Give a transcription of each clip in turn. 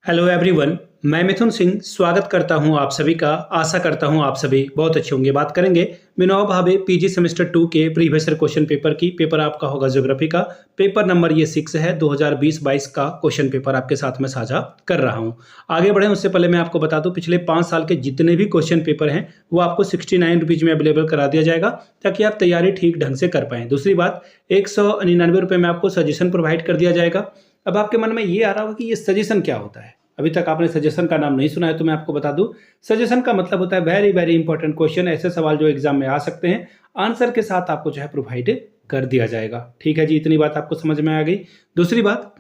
Hello everyone, मैं मिथुन सिंह स्वागत करता हूं आप सभी का। आशा करता हूं आप सभी बहुत अच्छे होंगे। बात करेंगे विनोबा भावे पीजी सेमेस्टर 2 के प्रीवियस ईयर क्वेश्चन पेपर की। पेपर आपका होगा ज्योग्राफी का। पेपर नंबर ये 6 है। 2020-22 का क्वेश्चन पेपर आपके साथ में साझा कर रहा हूं। आगे बढ़े उससे पहले मैं आपको बता दूं, पिछले 5 साल के जितने भी क्वेश्चन पेपर हैं वो आपको 69 रुपीज़ में अवेलेबल करा दिया जाएगा, ताकि आप तैयारी ठीक ढंग से कर पाएँ। दूसरी बात, 199 रुपये में आपको सजेशन प्रोवाइड कर दिया जाएगा। अब आपके मन में ये आ रहा होगा कि ये सजेशन क्या होता है। अभी तक आपने सजेशन का नाम नहीं सुना है तो मैं आपको बता दूं, सजेशन का मतलब होता है वेरी वेरी इंपॉर्टेंट क्वेश्चन, ऐसे सवाल जो एग्जाम में आ सकते हैं, आंसर के साथ आपको जो है प्रोवाइड कर दिया जाएगा। ठीक है जी, इतनी बात आपको समझ में आ गई। दूसरी बात,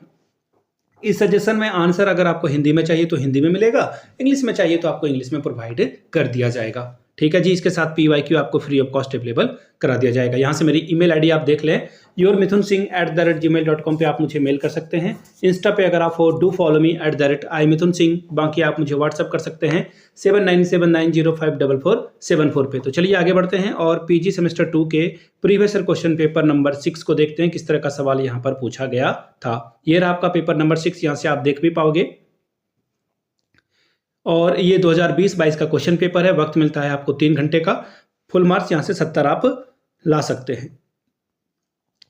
इस सजेशन में आंसर अगर आपको हिंदी में चाहिए तो हिंदी में मिलेगा, इंग्लिश में चाहिए तो आपको इंग्लिश में प्रोवाइड कर दिया जाएगा। ठीक है जी, इसके साथ PYQ आपको फ्री ऑफ कॉस्ट अवेलेबल करा दिया जाएगा। यहाँ से मेरी ईमेल आईडी आप देख लें, yourmithunSingh@gmail.com पे आप मुझे मेल कर सकते हैं। इंस्टा पे अगर आप हो, डू फॉलो मी @iMithunSingh। बाकी आप मुझे व्हाट्सअप कर सकते हैं 7979054474 पे। तो चलिए आगे बढ़ते हैं और PG सेमेस्टर 2 के previous year question paper number 6 को देखते हैं किस तरह का सवाल यहाँ पर पूछा गया था। ये रहा आपका पेपर नंबर 6, यहाँ से आप देख भी पाओगे। और ये 2020-22 का क्वेश्चन पेपर है। वक्त मिलता है आपको 3 घंटे का। फुल मार्क्स यहाँ से 70 आप ला सकते हैं।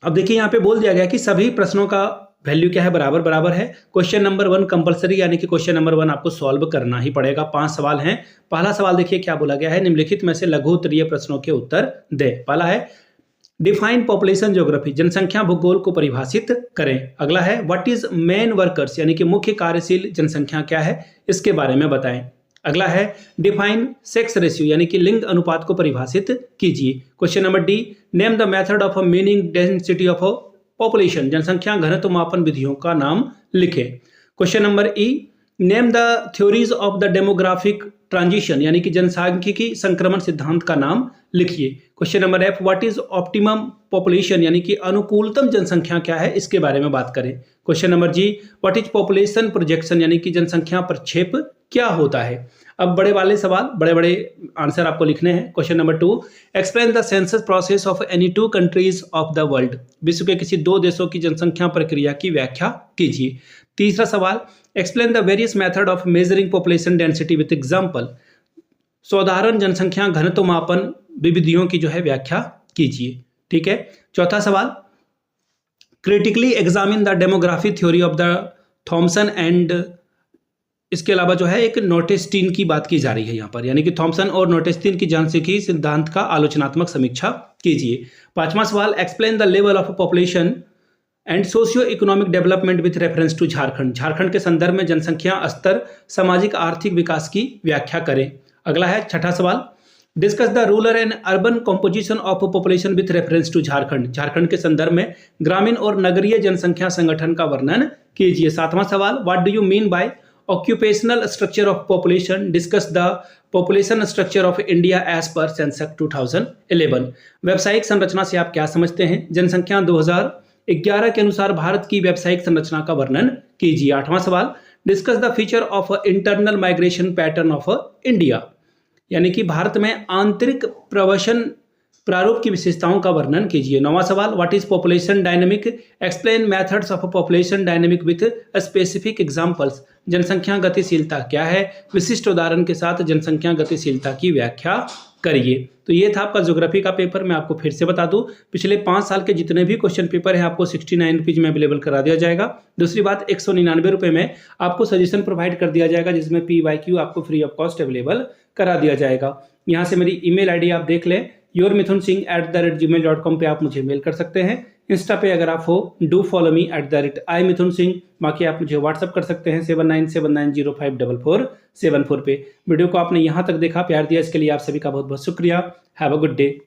अब देखिए, यहाँ पे बोल दिया गया कि सभी प्रश्नों का वैल्यू क्या है, बराबर बराबर है। क्वेश्चन नंबर 1 कंपलसरी, यानी कि क्वेश्चन नंबर 1 आपको सॉल्व करना ही पड़ेगा। 5 सवाल हैं। पहला सवाल देखिए क्या बोला गया है, निम्नलिखित में से लघु उत्तरीय प्रश्नों के उत्तर दे। पहला है डिफाइन पॉपुलेशन ज्योग्राफी, जनसंख्या भूगोल को परिभाषित करें। अगला है व्हाट इज मेन वर्कर्स, यानी कि मुख्य कार्यशील जनसंख्या क्या है, इसके बारे में बताएं। अगला है डिफाइन सेक्स रेशियो, यानी कि लिंग अनुपात को परिभाषित कीजिए। Question number D, name the method of meaning density of population, जनसंख्या घनत्व मापन विधियों का नाम लिखें। Question number E, name the theories of the demographic transition, यानी कि जनसांख्यिकी संक्रमण सिद्धांत का नाम लिखिए। Question number F, what is optimum population, यानी कि अनुकूलतम जनसंख्या क्या है, इसके बारे में बात करें। Question number G, what is population projection, यानी कि जनसंख्या प्रक्षेप क्या होता है। अब बड़े वाले सवाल, बड़े बड़े आंसर आपको लिखने हैं। Question number 2, explain the census process of any 2 countries of the world, विश्व के किसी 2 देशों की जनसंख्या प्रक्रिया की व्याख्या कीजिए। तीसरा सवाल, explain the various method of measuring population density with example, साधारण जनसंख्या घनत्व मापन विधियों की जो है व्याख्या कीजिए। ठीक है। चौथा सवाल, critically examine the demography theory of the Thomson and, इसके अलावा जो है एक नोटेस्टीन की बात की जा रही है यहाँ पर, यानी कि थॉमसन और नोटेस्टीन की जनसांख्यिकी सिद्धांत का आलोचनात्मक समीक्षा कीजिए। पांचवा सवाल, explain the level of population and socio economic development with reference to Jharkhand, Jharkhand के संदर्भ में जनसंख्या स्तर सामाजिक आर्थिक विकास की व्याख्या करें। अगला है छठा सवाल, discuss the rural and urban composition of population with reference to Jharkhand, Jharkhand के संदर्भ में ग्रामीण और नगरीय जनसंख्या संगठन का वर्णन कीजिए। सातवां सवाल, what do you mean by occupational structure of population, discuss the population structure of India as per census 2011, व्यावसायिक संरचना से आप क्या समझते हैं, जनसंख्या 2011 के अनुसार भारत की व्यावसायिक संरचना का वर्णन कीजिए। आठवां सवाल, discuss the feature of internal migration pattern of India, यानी कि भारत में आंतरिक प्रवसन प्रारूप की विशेषताओं का वर्णन कीजिए। नौवां सवाल, what is population dynamic, explain methods of population dynamic with specific examples, जनसंख्या गतिशीलता क्या है, विशिष्ट उदाहरण के साथ जनसंख्या गतिशीलता की व्याख्या करिए। तो ये था आपका ज्योग्राफी का पेपर। मैं आपको फिर से बता दूं, पिछले 5 साल के जितने भी क्वेश्चन पेपर हैं आपको 69 रुपीज़ में अवेलेबल करा दिया जाएगा। दूसरी बात, 199 रुपये में आपको सजेशन प्रोवाइड कर दिया जाएगा, जिसमें PYQ आपको फ्री ऑफ कॉस्ट अवेलेबल करा दिया जाएगा। यहाँ से मेरी ईमेल आईडी आप देख लें, yourmithunSingh@gmail.com पे आप मुझे मेल कर सकते हैं। इंस्टा पे अगर आप हो, डू फॉलो मी @iMithunSingh। बाकी आप मुझे व्हाट्सअप कर सकते हैं 7979054474 पे। वीडियो को आपने यहाँ तक देखा, प्यार दिया, इसके लिए आप सभी का बहुत बहुत शुक्रिया। Have a good day.